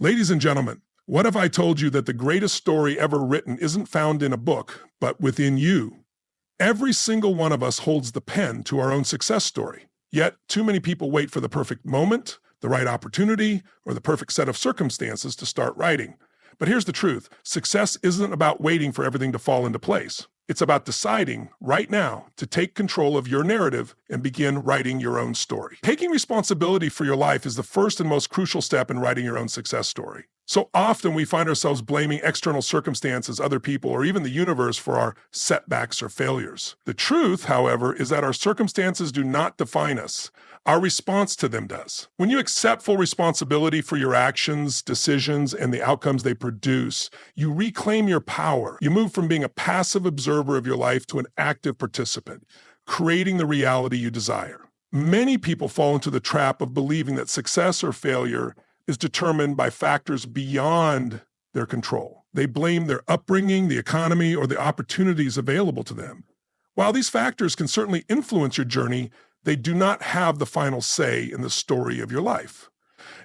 Ladies and gentlemen, what if I told you that the greatest story ever written isn't found in a book, but within you? Every single one of us holds the pen to our own success story. Yet, too many people wait for the perfect moment, the right opportunity, or the perfect set of circumstances to start writing. But here's the truth. Success isn't about waiting for everything to fall into place. It's about deciding right now to take control of your narrative and begin writing your own story. Taking responsibility for your life is the first and most crucial step in writing your own success story. So often we find ourselves blaming external circumstances, other people, or even the universe for our setbacks or failures. The truth, however, is that our circumstances do not define us. Our response to them does. When you accept full responsibility for your actions, decisions, and the outcomes they produce, you reclaim your power. You move from being a passive observer of your life to an active participant, creating the reality you desire. Many people fall into the trap of believing that success or failure is determined by factors beyond their control. They blame their upbringing, the economy, or the opportunities available to them. While these factors can certainly influence your journey, they do not have the final say in the story of your life.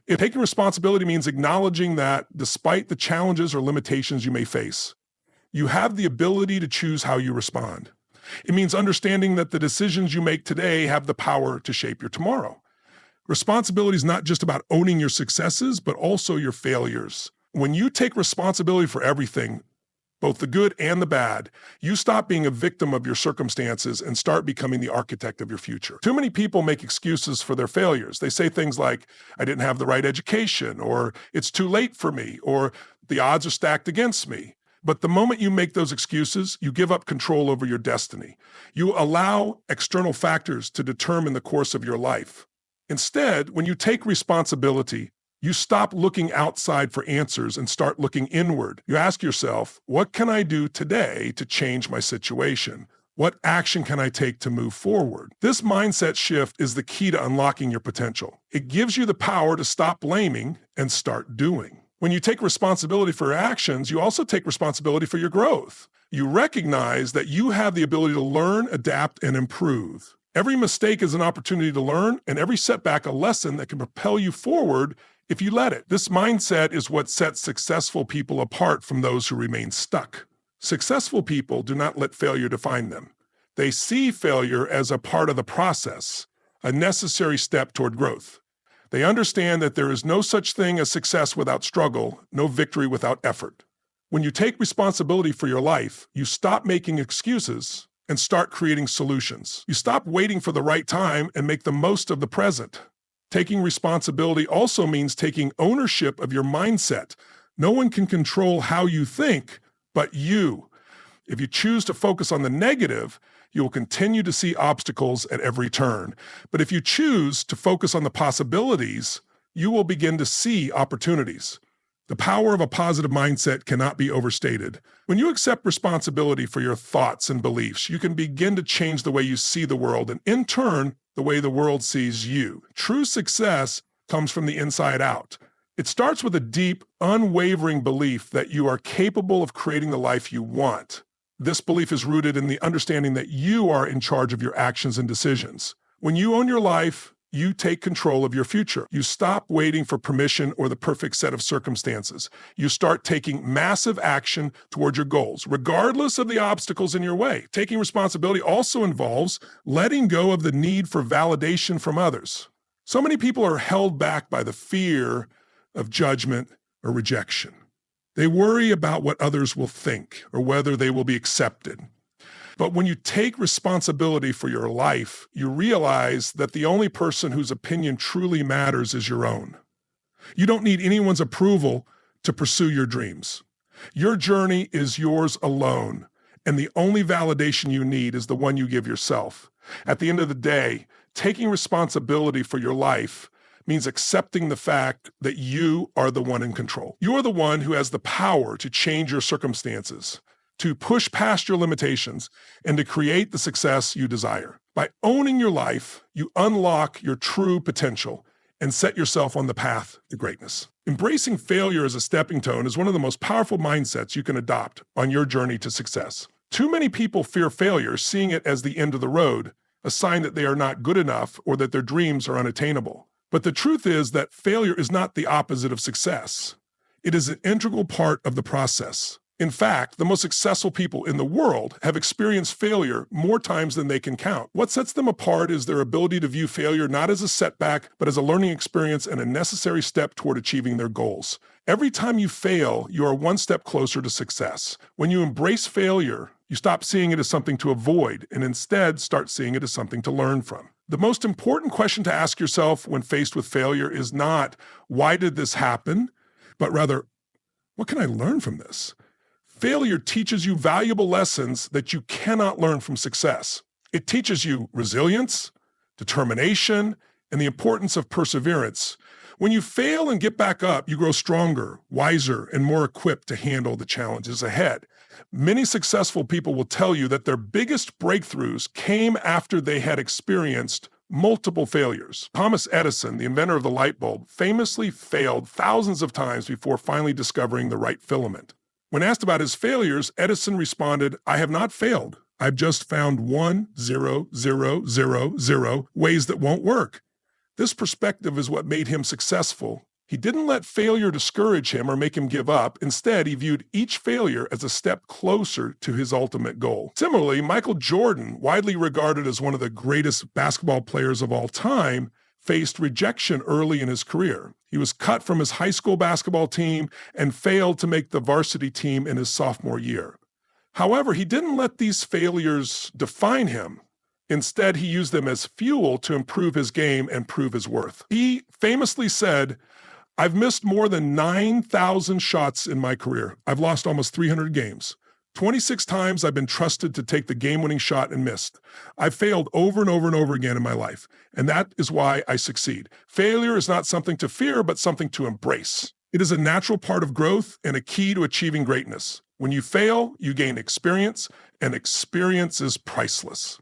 If taking responsibility means acknowledging that despite the challenges or limitations you may face, you have the ability to choose how you respond. It means understanding that the decisions you make today have the power to shape your tomorrow. Responsibility is not just about owning your successes, but also your failures. When you take responsibility for everything, both the good and the bad, you stop being a victim of your circumstances and start becoming the architect of your future. Too many people make excuses for their failures. They say things like, I didn't have the right education, or it's too late for me, or the odds are stacked against me. But the moment you make those excuses, you give up control over your destiny. You allow external factors to determine the course of your life. Instead, when you take responsibility, you stop looking outside for answers and start looking inward. You ask yourself, what can I do today to change my situation? What action can I take to move forward? This mindset shift is the key to unlocking your potential. It gives you the power to stop blaming and start doing. When you take responsibility for your actions, you also take responsibility for your growth. You recognize that you have the ability to learn, adapt, and improve. Every mistake is an opportunity to learn, and every setback a lesson that can propel you forward if you let it. This mindset is what sets successful people apart from those who remain stuck. Successful people do not let failure define them. They see failure as a part of the process, a necessary step toward growth. They understand that there is no such thing as success without struggle, no victory without effort. When you take responsibility for your life, you stop making excuses and start creating solutions. You stop waiting for the right time and make the most of the present. Taking responsibility also means taking ownership of your mindset. No one can control how you think, but you. If you choose to focus on the negative, you will continue to see obstacles at every turn. But if you choose to focus on the possibilities, you will begin to see opportunities. The power of a positive mindset cannot be overstated. When you accept responsibility for your thoughts and beliefs, you can begin to change the way you see the world and, in turn, the way the world sees you. True success comes from the inside out. It starts with a deep, unwavering belief that you are capable of creating the life you want. This belief is rooted in the understanding that you are in charge of your actions and decisions. When you own your life, you take control of your future. You stop waiting for permission or the perfect set of circumstances. You start taking massive action toward your goals, regardless of the obstacles in your way. Taking responsibility also involves letting go of the need for validation from others. So many people are held back by the fear of judgment or rejection. They worry about what others will think or whether they will be accepted. But when you take responsibility for your life, you realize that the only person whose opinion truly matters is your own. You don't need anyone's approval to pursue your dreams. Your journey is yours alone, and the only validation you need is the one you give yourself. At the end of the day, taking responsibility for your life means accepting the fact that you are the one in control. You are the one who has the power to change your circumstances, to push past your limitations, and to create the success you desire. By owning your life, you unlock your true potential and set yourself on the path to greatness. Embracing failure as a stepping stone is one of the most powerful mindsets you can adopt on your journey to success. Too many people fear failure, seeing it as the end of the road, a sign that they are not good enough or that their dreams are unattainable. But the truth is that failure is not the opposite of success. It is an integral part of the process. In fact, the most successful people in the world have experienced failure more times than they can count. What sets them apart is their ability to view failure not as a setback, but as a learning experience and a necessary step toward achieving their goals. Every time you fail, you are one step closer to success. When you embrace failure, you stop seeing it as something to avoid and instead start seeing it as something to learn from. The most important question to ask yourself when faced with failure is not, why did this happen? But rather, what can I learn from this? Failure teaches you valuable lessons that you cannot learn from success. It teaches you resilience, determination, and the importance of perseverance. When you fail and get back up, you grow stronger, wiser, and more equipped to handle the challenges ahead. Many successful people will tell you that their biggest breakthroughs came after they had experienced multiple failures. Thomas Edison, the inventor of the light bulb, famously failed thousands of times before finally discovering the right filament. When asked about his failures, Edison responded, "I have not failed. I've just found 1,0,0,0,0 ways that won't work." This perspective is what made him successful. He didn't let failure discourage him or make him give up. Instead, he viewed each failure as a step closer to his ultimate goal. Similarly, Michael Jordan, widely regarded as one of the greatest basketball players of all time, faced rejection early in his career. He was cut from his high school basketball team and failed to make the varsity team in his sophomore year. However, he didn't let these failures define him. Instead, he used them as fuel to improve his game and prove his worth. He famously said, "I've missed more than 9,000 shots in my career. I've lost almost 300 games. 26 times I've been trusted to take the game-winning shot and missed. I've failed over and over and over again in my life, and that is why I succeed. Failure is not something to fear, but something to embrace. It is a natural part of growth and a key to achieving greatness. When you fail, you gain experience, and experience is priceless.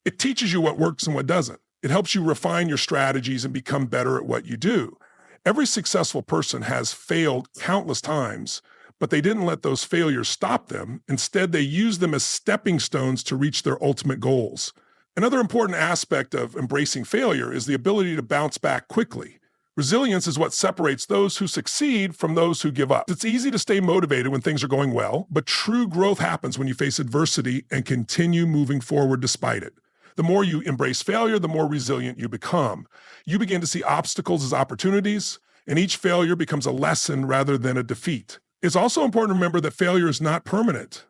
It teaches you what works and what doesn't. It helps you refine your strategies and become better at what you do. Every successful person has failed countless times, but they didn't let those failures stop them. Instead, they used them as stepping stones to reach their ultimate goals. Another important aspect of embracing failure is the ability to bounce back quickly. Resilience is what separates those who succeed from those who give up. It's easy to stay motivated when things are going well, but true growth happens when you face adversity and continue moving forward despite it. The more you embrace failure, the more resilient you become. You begin to see obstacles as opportunities, and each failure becomes a lesson rather than a defeat. It's also important to remember that failure is not permanent.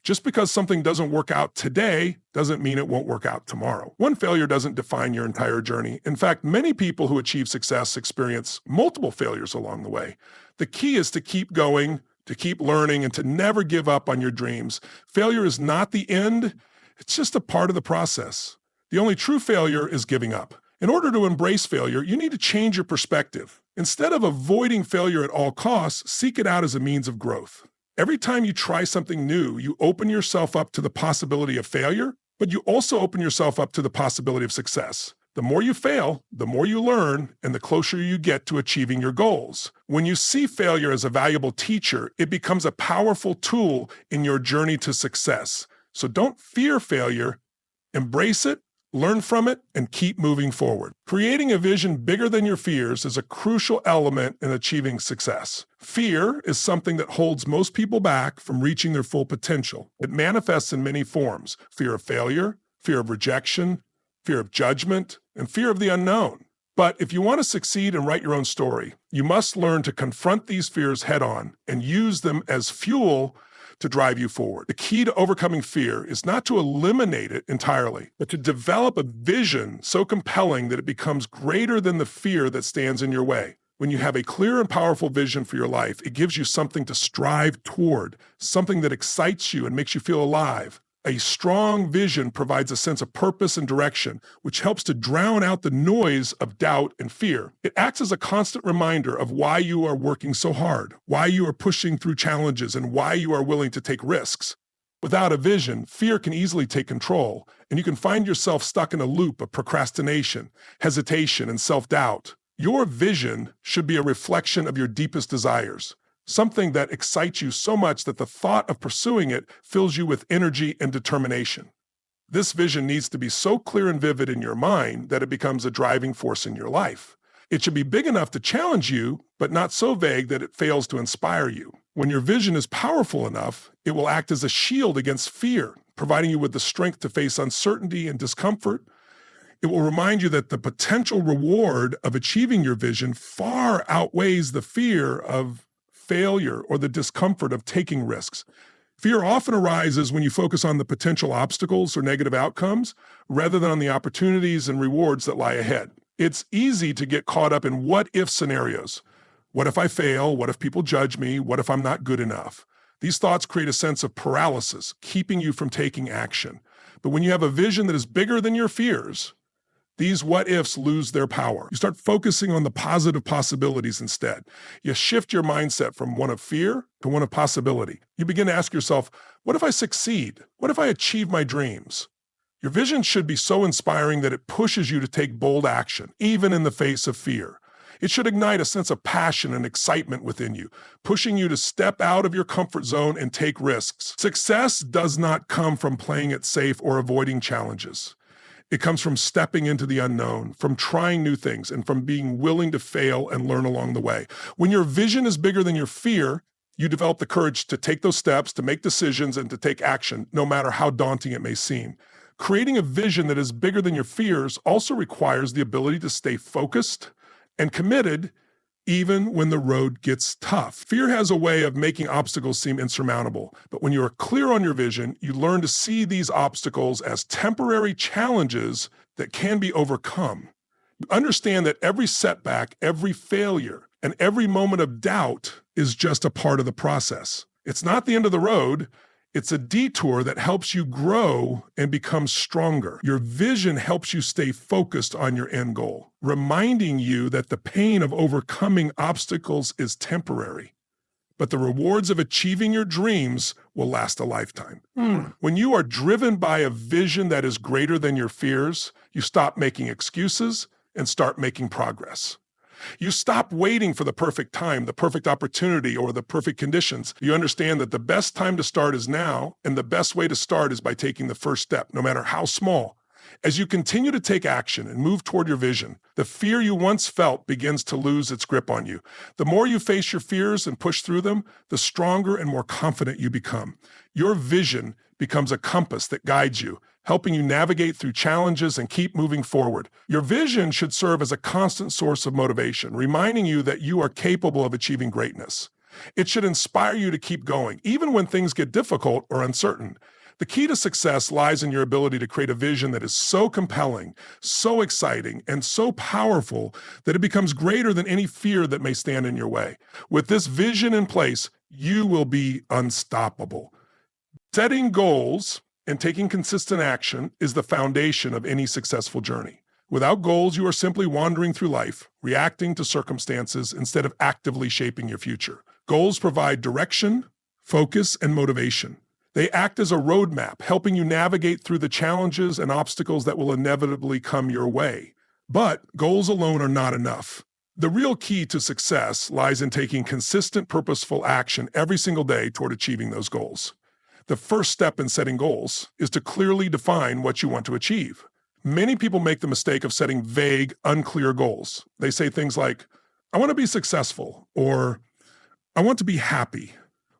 Just because something doesn't work out today doesn't mean it won't work out tomorrow. One failure doesn't define your entire journey. In fact, many people who achieve success experience multiple failures along the way. The key is to keep going, to keep learning, and to never give up on your dreams. Failure is not the end. It's just a part of the process. The only true failure is giving up. In order to embrace failure, you need to change your perspective. Instead of avoiding failure at all costs, seek it out as a means of growth. Every time you try something new, you open yourself up to the possibility of failure, but you also open yourself up to the possibility of success. The more you fail, the more you learn, and the closer you get to achieving your goals. When you see failure as a valuable teacher, it becomes a powerful tool in your journey to success. So don't fear failure, embrace it, learn from it, and keep moving forward. Creating a vision bigger than your fears is a crucial element in achieving success. Fear is something that holds most people back from reaching their full potential. It manifests in many forms: fear of failure, fear of rejection, fear of judgment, and fear of the unknown. But if you want to succeed and write your own story, you must learn to confront these fears head-on and use them as fuel to drive you forward. The key to overcoming fear is not to eliminate it entirely, but to develop a vision so compelling that it becomes greater than the fear that stands in your way. When you have a clear and powerful vision for your life, it gives you something to strive toward, something that excites you and makes you feel alive. A strong vision provides a sense of purpose and direction, which helps to drown out the noise of doubt and fear. It acts as a constant reminder of why you are working so hard, why you are pushing through challenges, and why you are willing to take risks. Without a vision, fear can easily take control, and you can find yourself stuck in a loop of procrastination, hesitation, and self-doubt. Your vision should be a reflection of your deepest desires. Something that excites you so much that the thought of pursuing it fills you with energy and determination. This vision needs to be so clear and vivid in your mind that it becomes a driving force in your life. It should be big enough to challenge you, but not so vague that it fails to inspire you. When your vision is powerful enough, it will act as a shield against fear, providing you with the strength to face uncertainty and discomfort. It will remind you that the potential reward of achieving your vision far outweighs the fear of failure or the discomfort of taking risks. Fear often arises when you focus on the potential obstacles or negative outcomes rather than on the opportunities and rewards that lie ahead. It's easy to get caught up in what-if scenarios. What if I fail? What if people judge me? What if I'm not good enough? These thoughts create a sense of paralysis, keeping you from taking action. But when you have a vision that is bigger than your fears, these what-ifs lose their power. You start focusing on the positive possibilities instead. You shift your mindset from one of fear to one of possibility. You begin to ask yourself, what if I succeed? What if I achieve my dreams? Your vision should be so inspiring that it pushes you to take bold action, even in the face of fear. It should ignite a sense of passion and excitement within you, pushing you to step out of your comfort zone and take risks. Success does not come from playing it safe or avoiding challenges. It comes from stepping into the unknown, from trying new things, and from being willing to fail and learn along the way. When your vision is bigger than your fear, you develop the courage to take those steps, to make decisions, and to take action, no matter how daunting it may seem. Creating a vision that is bigger than your fears also requires the ability to stay focused and committed even when the road gets tough. Fear has a way of making obstacles seem insurmountable, but when you are clear on your vision, you learn to see these obstacles as temporary challenges that can be overcome. You understand that every setback, every failure, and every moment of doubt is just a part of the process. It's not the end of the road. It's a detour that helps you grow and become stronger. Your vision helps you stay focused on your end goal, reminding you that the pain of overcoming obstacles is temporary, but the rewards of achieving your dreams will last a lifetime. When you are driven by a vision that is greater than your fears, you stop making excuses and start making progress. You stop waiting for the perfect time, the perfect opportunity, or the perfect conditions. You understand that the best time to start is now, and the best way to start is by taking the first step, no matter how small. As you continue to take action and move toward your vision, the fear you once felt begins to lose its grip on you. The more you face your fears and push through them, the stronger and more confident you become. Your vision becomes a compass that guides you, helping you navigate through challenges and keep moving forward. Your vision should serve as a constant source of motivation, reminding you that you are capable of achieving greatness. It should inspire you to keep going, even when things get difficult or uncertain. The key to success lies in your ability to create a vision that is so compelling, so exciting, and so powerful that it becomes greater than any fear that may stand in your way. With this vision in place, you will be unstoppable. Setting goals and taking consistent action is the foundation of any successful journey. Without goals, you are simply wandering through life, reacting to circumstances instead of actively shaping your future. Goals provide direction, focus, and motivation. They act as a roadmap, helping you navigate through the challenges and obstacles that will inevitably come your way. But goals alone are not enough. The real key to success lies in taking consistent, purposeful action every single day toward achieving those goals. The first step in setting goals is to clearly define what you want to achieve. Many people make the mistake of setting vague, unclear goals. They say things like, I want to be successful, or I want to be happy.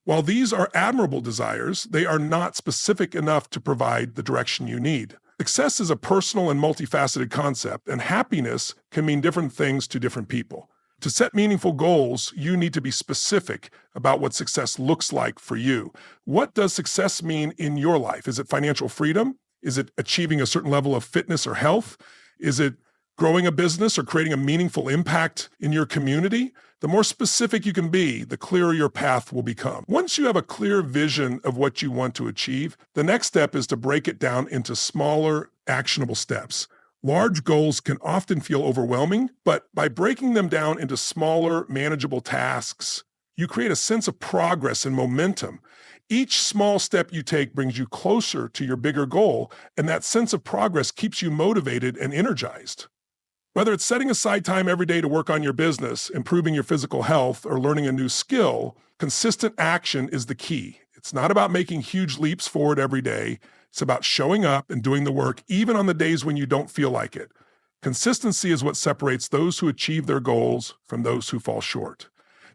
While these are admirable desires, they are not specific enough to provide the direction you need. Success is a personal and multifaceted concept, and happiness can mean different things to different people. To set meaningful goals, you need to be specific about what success looks like for you. What does success mean in your life? Is it financial freedom? Is it achieving a certain level of fitness or health? Is it growing a business or creating a meaningful impact in your community? The more specific you can be, the clearer your path will become. Once you have a clear vision of what you want to achieve, the next step is to break it down into smaller, actionable steps. Large goals can often feel overwhelming, but by breaking them down into smaller, manageable tasks, you create a sense of progress and momentum. Each small step you take brings you closer to your bigger goal, and that sense of progress keeps you motivated and energized. Whether it's setting aside time every day to work on your business, improving your physical health, or learning a new skill, consistent action is the key. It's not about making huge leaps forward every day. It's about showing up and doing the work even on the days when you don't feel like it. Consistency is what separates those who achieve their goals from those who fall short.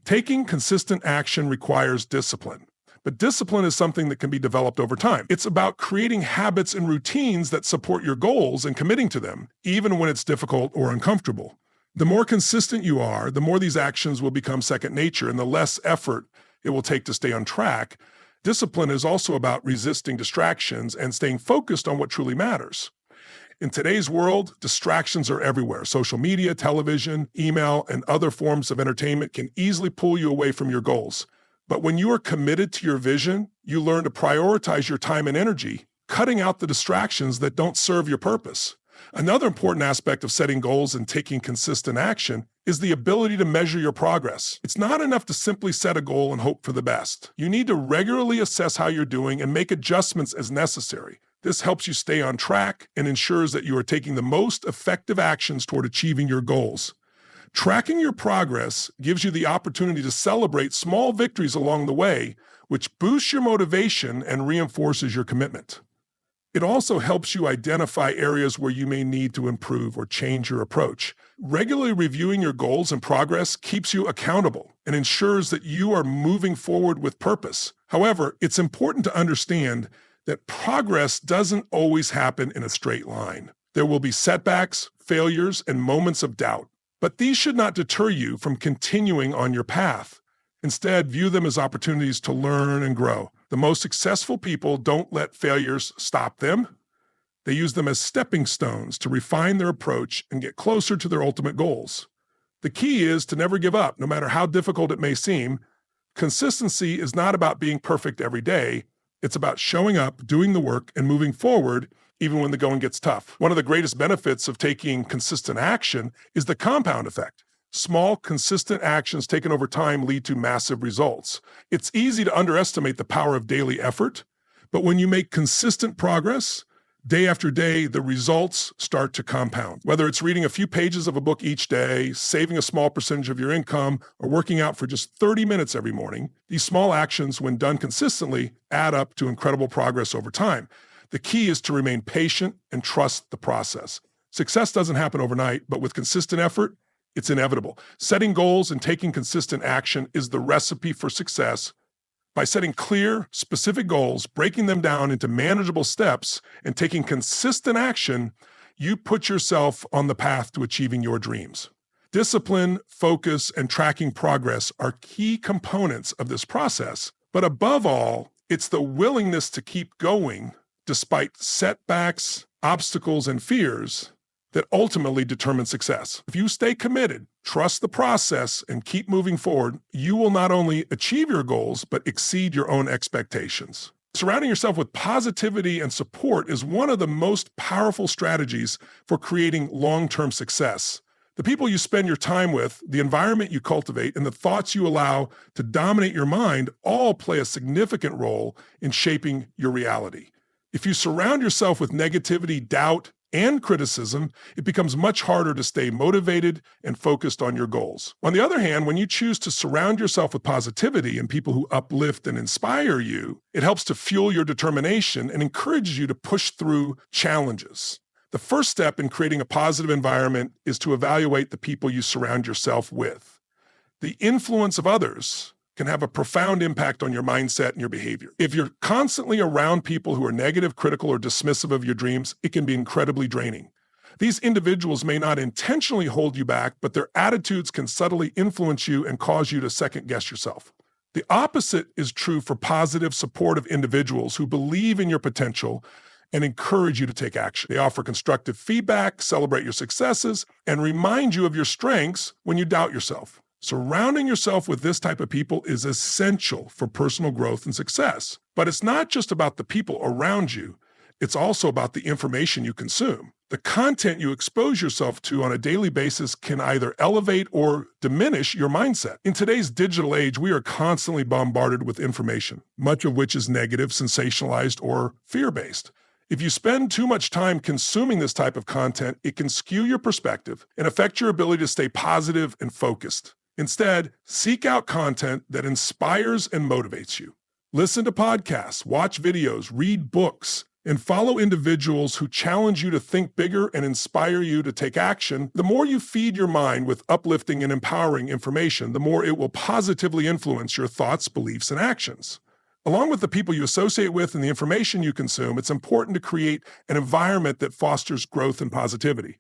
Taking consistent action requires discipline, but discipline is something that can be developed over time. It's about creating habits and routines that support your goals and committing to them, even when it's difficult or uncomfortable. The more consistent you are, the more these actions will become second nature and the less effort it will take to stay on track. Discipline is also about resisting distractions and staying focused on what truly matters. In today's world, distractions are everywhere. Social media, television, email, and other forms of entertainment can easily pull you away from your goals. But when you are committed to your vision, you learn to prioritize your time and energy, cutting out the distractions that don't serve your purpose. Another important aspect of setting goals and taking consistent action is the ability to measure your progress. It's not enough to simply set a goal and hope for the best. You need to regularly assess how you're doing and make adjustments as necessary. This helps you stay on track and ensures that you are taking the most effective actions toward achieving your goals. Tracking your progress gives you the opportunity to celebrate small victories along the way, which boosts your motivation and reinforces your commitment. It also helps you identify areas where you may need to improve or change your approach. Regularly reviewing your goals and progress keeps you accountable and ensures that you are moving forward with purpose. However, it's important to understand that progress doesn't always happen in a straight line. There will be setbacks, failures, and moments of doubt, but these should not deter you from continuing on your path. Instead, view them as opportunities to learn and grow. The most successful people don't let failures stop them. They use them as stepping stones to refine their approach and get closer to their ultimate goals. The key is to never give up, no matter how difficult it may seem. Consistency is not about being perfect every day. It's about showing up, doing the work, and moving forward even when the going gets tough. One of the greatest benefits of taking consistent action is the compound effect. Small, consistent actions taken over time lead to massive results. It's easy to underestimate the power of daily effort, but when you make consistent progress, day after day, the results start to compound. Whether it's reading a few pages of a book each day, saving a small percentage of your income, or working out for just 30 minutes every morning, these small actions, when done consistently, add up to incredible progress over time. The key is to remain patient and trust the process. Success doesn't happen overnight, but with consistent effort, it's inevitable. Setting goals and taking consistent action is the recipe for success. By setting clear, specific goals, breaking them down into manageable steps, and taking consistent action, you put yourself on the path to achieving your dreams. Discipline, focus, and tracking progress are key components of this process. But above all, it's the willingness to keep going despite setbacks, obstacles, and fears that ultimately determine success. If you stay committed, trust the process, and keep moving forward, you will not only achieve your goals, but exceed your own expectations. Surrounding yourself with positivity and support is one of the most powerful strategies for creating long-term success. The people you spend your time with, the environment you cultivate, and the thoughts you allow to dominate your mind all play a significant role in shaping your reality. If you surround yourself with negativity, doubt, and criticism, it becomes much harder to stay motivated and focused on your goals. On the other hand, when you choose to surround yourself with positivity and people who uplift and inspire you, it helps to fuel your determination and encourages you to push through challenges. The first step in creating a positive environment is to evaluate the people you surround yourself with. The influence of others can have a profound impact on your mindset and your behavior. If you're constantly around people who are negative, critical, or dismissive of your dreams, it can be incredibly draining. These individuals may not intentionally hold you back, but their attitudes can subtly influence you and cause you to second-guess yourself. The opposite is true for positive, supportive individuals who believe in your potential and encourage you to take action. They offer constructive feedback, celebrate your successes, and remind you of your strengths when you doubt yourself. Surrounding yourself with this type of people is essential for personal growth and success. But it's not just about the people around you. It's also about the information you consume. The content you expose yourself to on a daily basis can either elevate or diminish your mindset. In today's digital age, we are constantly bombarded with information, much of which is negative, sensationalized, or fear-based. If you spend too much time consuming this type of content, it can skew your perspective and affect your ability to stay positive and focused. Instead, seek out content that inspires and motivates you. Listen to podcasts, watch videos, read books, And follow individuals who challenge you to think bigger and inspire you to take action. The more you feed your mind with uplifting and empowering information, the more it will positively influence your thoughts, beliefs, and actions. Along with the people you associate with and the information you consume, it's important to create an environment that fosters growth and positivity.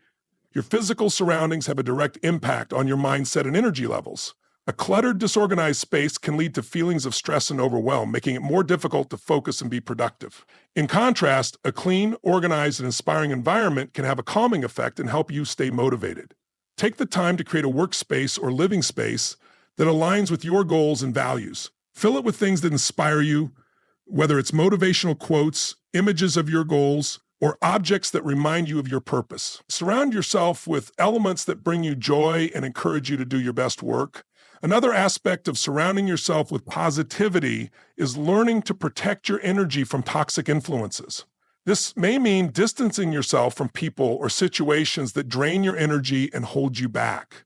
Your physical surroundings have a direct impact on your mindset and energy levels. A cluttered, disorganized space can lead to feelings of stress and overwhelm, making it more difficult to focus and be productive. In contrast, a clean, organized, and inspiring environment can have a calming effect and help you stay motivated. Take the time to create a workspace or living space that aligns with your goals and values. Fill it with things that inspire you, whether it's motivational quotes, images of your goals, or objects that remind you of your purpose. Surround yourself with elements that bring you joy and encourage you to do your best work. Another aspect of surrounding yourself with positivity is learning to protect your energy from toxic influences. This may mean distancing yourself from people or situations that drain your energy and hold you back.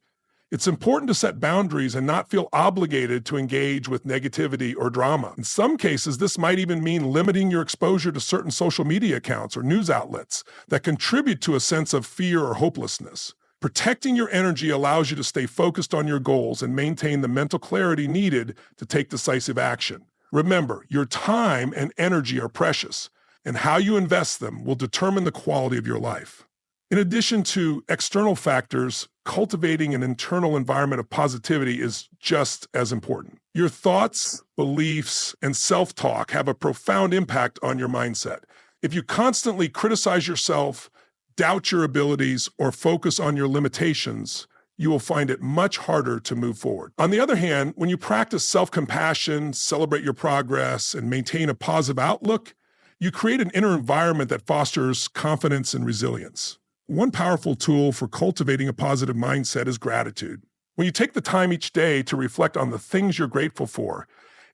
It's important to set boundaries and not feel obligated to engage with negativity or drama. In some cases, this might even mean limiting your exposure to certain social media accounts or news outlets that contribute to a sense of fear or hopelessness. Protecting your energy allows you to stay focused on your goals and maintain the mental clarity needed to take decisive action. Remember, your time and energy are precious, and how you invest them will determine the quality of your life. In addition to external factors, cultivating an internal environment of positivity is just as important. Your thoughts, beliefs, and self-talk have a profound impact on your mindset. If you constantly criticize yourself, doubt your abilities, or focus on your limitations, you will find it much harder to move forward. On the other hand, when you practice self-compassion, celebrate your progress, and maintain a positive outlook, you create an inner environment that fosters confidence and resilience. One powerful tool for cultivating a positive mindset is gratitude. When you take the time each day to reflect on the things you're grateful for,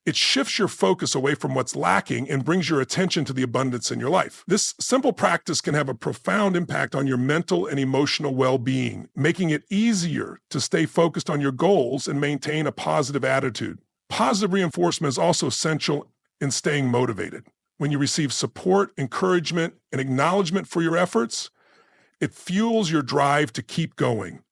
it shifts your focus away from what's lacking and brings your attention to the abundance in your life. This simple practice can have a profound impact on your mental and emotional well-being, making it easier to stay focused on your goals and maintain a positive attitude. Positive reinforcement is also essential in staying motivated. When you receive support, encouragement, and acknowledgement for your efforts, it fuels your drive to keep going.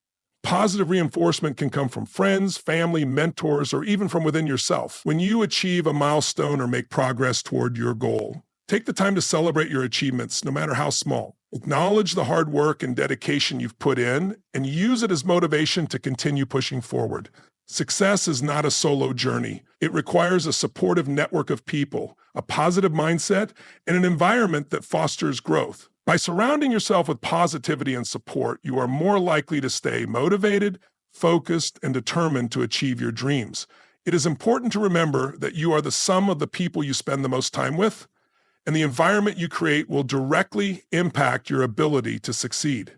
Positive reinforcement can come from friends, family, mentors, or even from within yourself. When you achieve a milestone or make progress toward your goal, take the time to celebrate your achievements, no matter how small. Acknowledge the hard work and dedication you've put in, and use it as motivation to continue pushing forward. Success is not a solo journey. It requires a supportive network of people, a positive mindset, and an environment that fosters growth. By surrounding yourself with positivity and support, you are more likely to stay motivated, focused, and determined to achieve your dreams. It is important to remember that you are the sum of the people you spend the most time with, and the environment you create will directly impact your ability to succeed.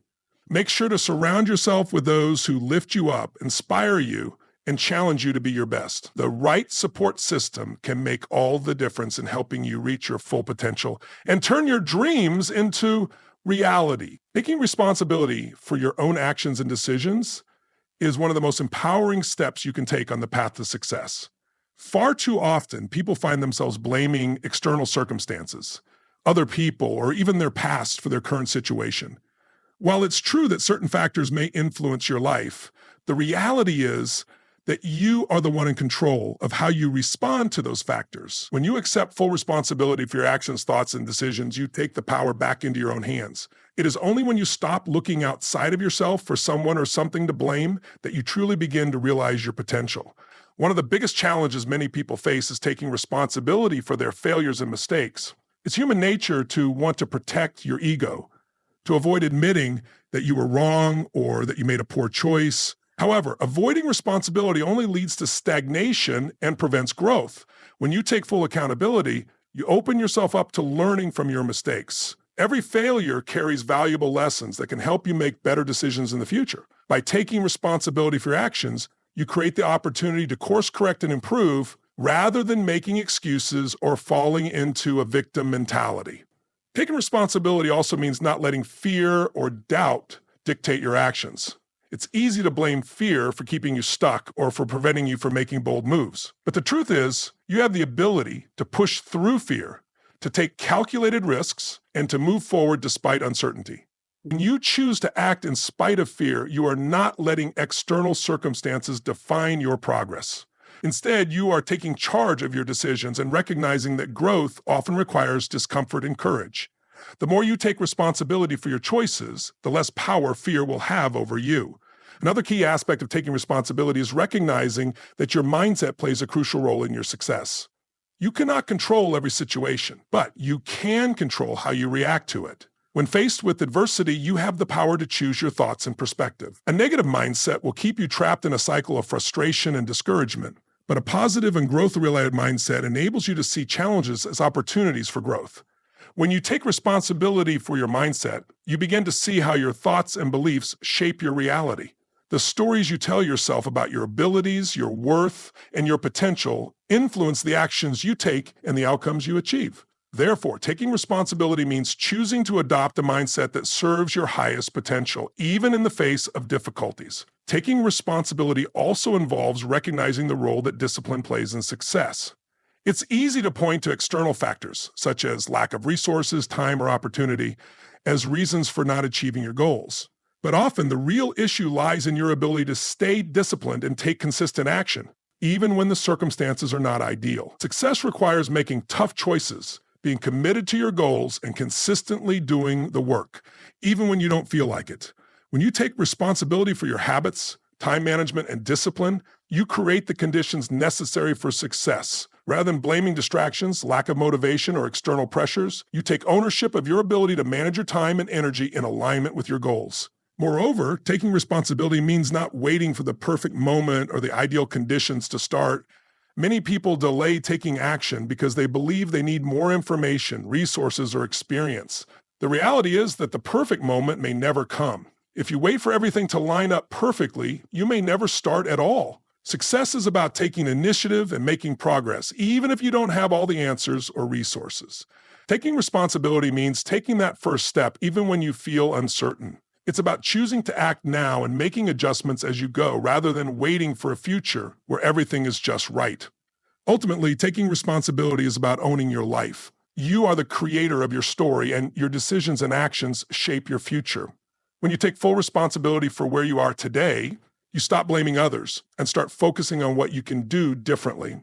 Make sure to surround yourself with those who lift you up, inspire you, and challenge you to be your best. The right support system can make all the difference in helping you reach your full potential and turn your dreams into reality. Taking responsibility for your own actions and decisions is one of the most empowering steps you can take on the path to success. Far too often, people find themselves blaming external circumstances, other people, or even their past for their current situation. While it's true that certain factors may influence your life, the reality is that you are the one in control of how you respond to those factors. When you accept full responsibility for your actions, thoughts, and decisions, you take the power back into your own hands. It is only when you stop looking outside of yourself for someone or something to blame that you truly begin to realize your potential. One of the biggest challenges many people face is taking responsibility for their failures and mistakes. It's human nature to want to protect your ego, to avoid admitting that you were wrong or that you made a poor choice. However, avoiding responsibility only leads to stagnation and prevents growth. When you take full accountability, you open yourself up to learning from your mistakes. Every failure carries valuable lessons that can help you make better decisions in the future. By taking responsibility for your actions, you create the opportunity to course correct and improve rather than making excuses or falling into a victim mentality. Taking responsibility also means not letting fear or doubt dictate your actions. It's easy to blame fear for keeping you stuck or for preventing you from making bold moves. But the truth is, you have the ability to push through fear, to take calculated risks, and to move forward despite uncertainty. When you choose to act in spite of fear, you are not letting external circumstances define your progress. Instead, you are taking charge of your decisions and recognizing that growth often requires discomfort and courage. The more you take responsibility for your choices, the less power fear will have over you. Another key aspect of taking responsibility is recognizing that your mindset plays a crucial role in your success. You cannot control every situation, but you can control how you react to it. When faced with adversity, you have the power to choose your thoughts and perspective. A negative mindset will keep you trapped in a cycle of frustration and discouragement, but a positive and growth-related mindset enables you to see challenges as opportunities for growth. When you take responsibility for your mindset, you begin to see how your thoughts and beliefs shape your reality. The stories you tell yourself about your abilities, your worth, and your potential influence the actions you take and the outcomes you achieve. Therefore, taking responsibility means choosing to adopt a mindset that serves your highest potential, even in the face of difficulties. Taking responsibility also involves recognizing the role that discipline plays in success. It's easy to point to external factors, such as lack of resources, time, or opportunity, as reasons for not achieving your goals. But often, the real issue lies in your ability to stay disciplined and take consistent action, even when the circumstances are not ideal. Success requires making tough choices, being committed to your goals, and consistently doing the work, even when you don't feel like it. When you take responsibility for your habits, time management, and discipline, you create the conditions necessary for success. Rather than blaming distractions, lack of motivation, or external pressures, you take ownership of your ability to manage your time and energy in alignment with your goals. Moreover, taking responsibility means not waiting for the perfect moment or the ideal conditions to start. Many people delay taking action because they believe they need more information, resources, or experience. The reality is that the perfect moment may never come. If you wait for everything to line up perfectly, you may never start at all. Success is about taking initiative and making progress, even if you don't have all the answers or resources. Taking responsibility means taking that first step even when you feel uncertain. It's about choosing to act now and making adjustments as you go, rather than waiting for a future where everything is just right. Ultimately, taking responsibility is about owning your life. You are the creator of your story, and your decisions and actions shape your future. When you take full responsibility for where you are today, you stop blaming others and start focusing on what you can do differently.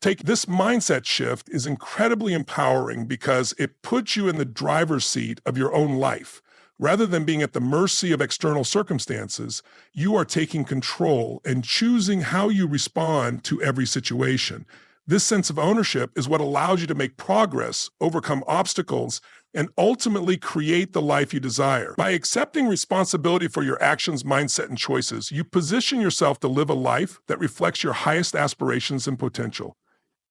This mindset shift is incredibly empowering because it puts you in the driver's seat of your own life. Rather than being at the mercy of external circumstances, you are taking control and choosing how you respond to every situation. This sense of ownership is what allows you to make progress, overcome obstacles, and ultimately create the life you desire. By accepting responsibility for your actions, mindset, and choices, you position yourself to live a life that reflects your highest aspirations and potential.